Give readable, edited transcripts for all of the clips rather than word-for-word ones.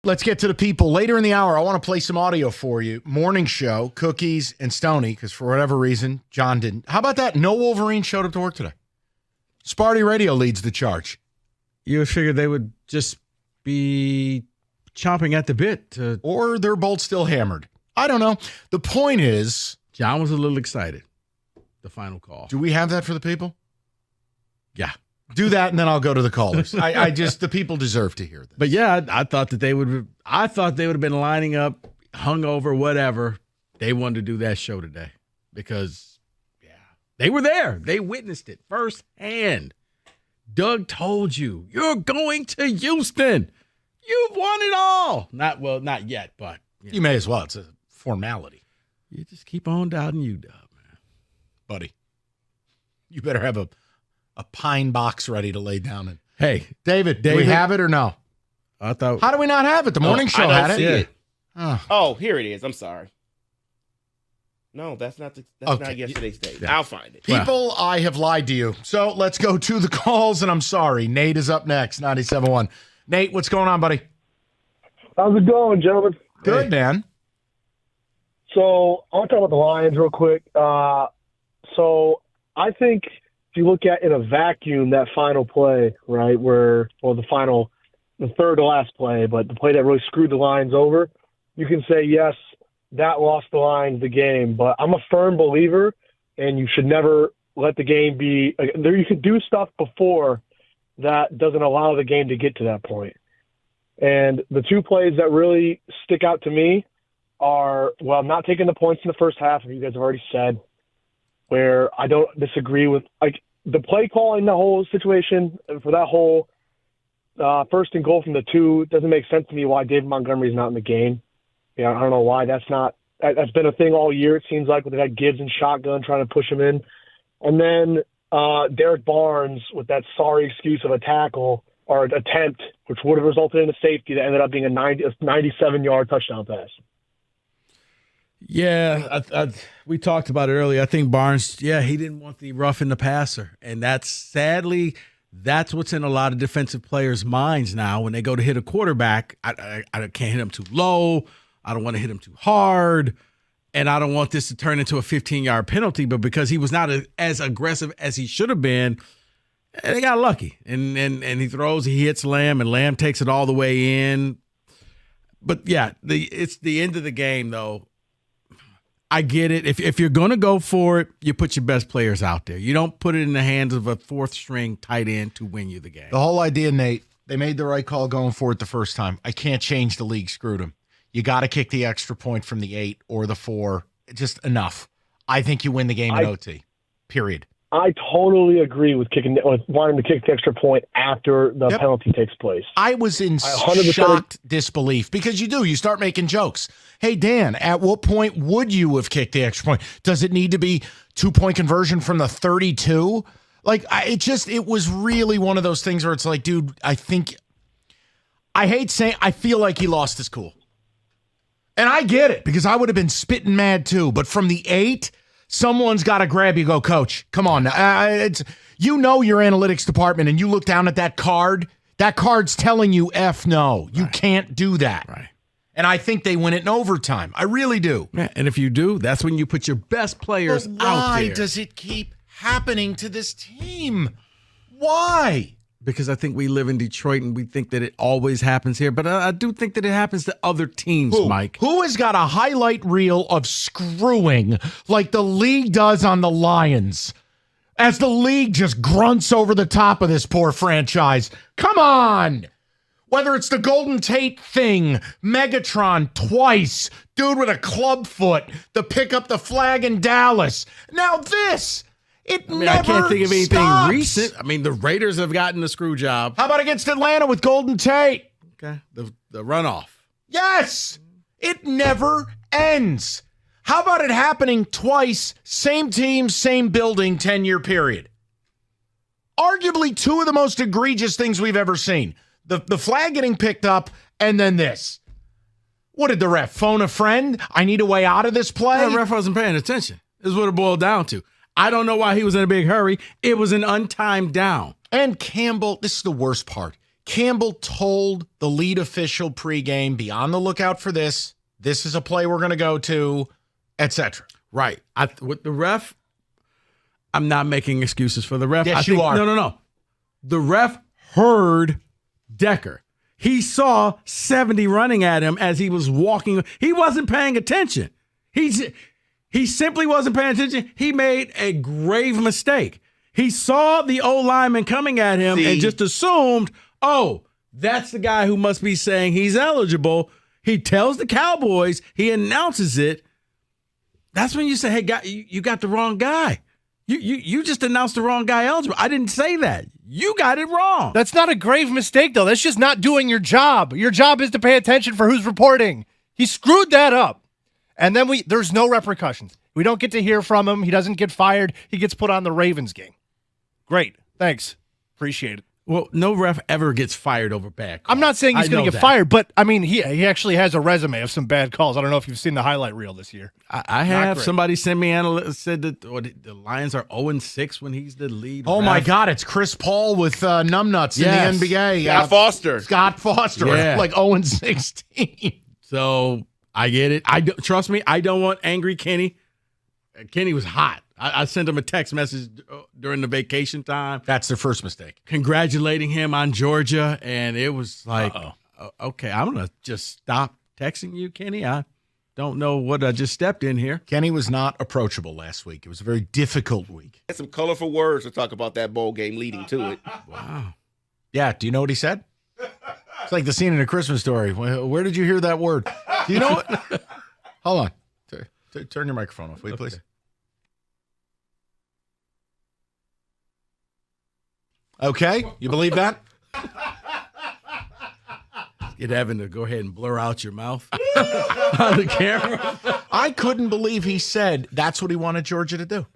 let's get to the people. Later in the hour, I want to play some audio for you. Morning show, Cookies and Stoney, because for whatever reason, John didn't. How about that? No Wolverine showed up to work today. Sparty Radio leads the charge. You would figure they would just be chomping at the bit. Or they're both still hammered. I don't know. The point is, John was a little excited. The final call. Do we have that for the people? Yeah. Do that, and then I'll go to the callers. I just, the people deserve to hear this. But yeah, I thought that they would. I thought they would have been lining up, hungover, whatever. They wanted to do that show today because, yeah, they were there. They witnessed it firsthand. Doug told you, you're going to Houston. You've won it all. Not yet, but you may as well. It's a formality. You just keep on doubting UW, man, buddy. You better have a pine box ready to lay down in. Hey, David, do we have it or no? I thought. How do we not have it? The morning show had it. It. Oh. Oh, here it is. I'm sorry. No, that's not not yesterday's date. Yeah. I'll find it. People, I have lied to you. So let's go to the calls, and I'm sorry. Nate is up next, 97.1. Nate, what's going on, buddy? How's it going, gentlemen? Good, man. So I want to talk about the Lions real quick. So I think if you look at in a vacuum that final play, right, the third to last play, but the play that really screwed the Lions over, you can say, yes, that lost the Lions the game. But I'm a firm believer, and you should never let the game be – you could do stuff before that doesn't allow the game to get to that point. And the two plays that really stick out to me are, well, not taking the points in the first half, as you guys have already said, where I don't disagree with the play call in the whole situation for that whole first and goal from the 2 doesn't make sense to me why David Montgomery's not in the game. Yeah, I don't know why that's been a thing all year. It seems like when they had Gibbs and shotgun trying to push him in, and then Derek Barnes with that sorry excuse of a tackle or an attempt, which would have resulted in a safety that ended up being a 97-yard touchdown pass. Yeah, we talked about it earlier. I think Barnes, he didn't want the roughing the passer. And that's what's in a lot of defensive players' minds now when they go to hit a quarterback. I can't hit him too low. I don't want to hit him too hard. And I don't want this to turn into a 15-yard penalty. But because he was not as aggressive as he should have been, they got lucky. And he hits Lamb, and Lamb takes it all the way in. But, yeah, it's the end of the game, though. I get it. If you're going to go for it, you put your best players out there. You don't put it in the hands of a fourth-string tight end to win you the game. The whole idea, Nate, they made the right call going for it the first time. I can't change the league. Screwed them. You got to kick the extra point from the 8 or the 4. Just enough. I think you win the game in OT. Period. I totally agree with wanting to kick the extra point after the penalty takes place. I was in shocked disbelief because you start making jokes. Hey, Dan, at what point would you have kicked the extra point? Does it need to be 2-point conversion from the 32? It was really one of those things where it's like, dude, I feel like he lost his cool. And I get it because I would have been spitting mad too. But from the 8, someone's got to grab you, go, coach, come on. Your analytics department, and you look down at that card. That card's telling you F no. You can't do that. Right. And I think they win it in overtime. I really do. Yeah, and if you do, that's when you put your best players out there. Why does it keep happening to this team? Why? Because I think we live in Detroit and we think that it always happens here. But I do think that it happens to other teams, Mike. Who has got a highlight reel of screwing like the league does on the Lions? As the league just grunts over the top of this poor franchise. Come on! Whether it's the Golden Tate thing, Megatron twice, dude with a club foot, the pick up the flag in Dallas. Now this... I can't think of anything stops. recent. The Raiders have gotten the screw job. How about against Atlanta with Golden Tate? Okay, the runoff. Yes, it never ends. How about it happening twice, same team, same building, 10-year period? Arguably two of the most egregious things we've ever seen. The flag getting picked up, and then this. What did the ref phone a friend? I need a way out of this play? The ref wasn't paying attention. This is what it boiled down to. I don't know why he was in a big hurry. It was an untimed down. And Campbell, this is the worst part. Campbell told the lead official pregame, be on the lookout for this. This is a play we're going to go to, etc. Right. With the ref, I'm not making excuses for the ref. Yes, you are. No. The ref heard Decker. He saw 70 running at him as he was walking. He wasn't paying attention. He simply wasn't paying attention. He made a grave mistake. He saw the O-lineman coming at him and just assumed, oh, that's the guy who must be saying he's eligible. He tells the Cowboys, he announces it. That's when you say, hey, guy, you got the wrong guy. You just announced the wrong guy eligible. I didn't say that. You got it wrong. That's not a grave mistake, though. That's just not doing your job. Your job is to pay attention for who's reporting. He screwed that up. And then there's no repercussions. We don't get to hear from him. He doesn't get fired. He gets put on the Ravens game. Great. Thanks. Appreciate it. Well, no ref ever gets fired over bad calls. I'm not saying he's going to get fired, but, I mean, he actually has a resume of some bad calls. I don't know if you've seen the highlight reel this year. I have. Somebody sent me said that the Lions are 0-6 when he's the lead. Oh, my God. It's Chris Paul with numbnuts in the NBA. Scott Foster. Yeah. Like 0-16. So I get it. Trust me, I don't want angry Kenny. Kenny was hot. I sent him a text message during the vacation time. That's their first mistake. Congratulating him on Georgia. And it was like, okay, I'm going to just stop texting you, Kenny. I don't know what I just stepped in here. Kenny was not approachable last week. It was a very difficult week. Had some colorful words to talk about that bowl game leading to it. Wow. Yeah, do you know what he said? It's like the scene in A Christmas Story. Where did you hear that word? Do you know what? Hold on. Turn your microphone off, will you, please? Okay, you believe that? Get Evan to go ahead and blur out your mouth on the camera. I couldn't believe he said that's what he wanted Georgia to do.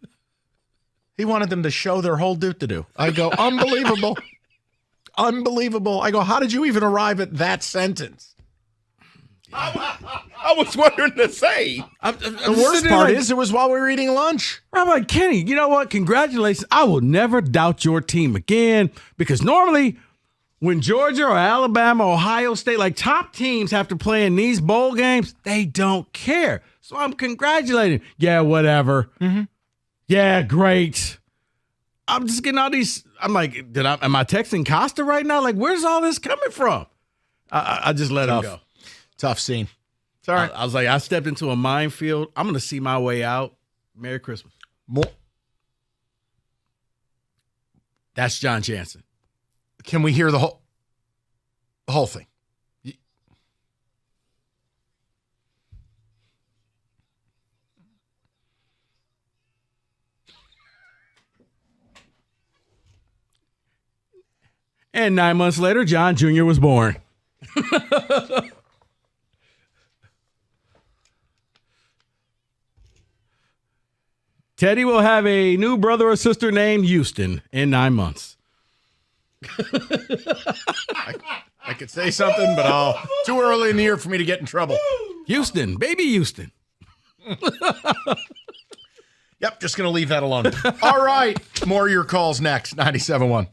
He wanted them to show their whole do. I go, unbelievable. Unbelievable. I go, how did you even arrive at that sentence? I was wondering the same. The worst part is it was while we were eating lunch. I'm like, Kenny, you know what? Congratulations. I will never doubt your team again because normally when Georgia or Alabama or Ohio State, like top teams have to play in these bowl games, they don't care. So I'm congratulating. Yeah, whatever. Mm-hmm. Yeah, great. I'm just getting all these. I'm like, am I texting Costa right now? Like, where's all this coming from? I just let him go. Tough scene. It's all right. I was like, I stepped into a minefield. I'm going to see my way out. Merry Christmas. That's John Jansen. Can we hear the whole thing? And 9 months later, John Jr. was born. Teddy will have a new brother or sister named Houston in 9 months. I could say something, but too early in the year for me to get in trouble. Houston, baby Houston. Yep, just going to leave that alone. All right, more of your calls next. 97.1.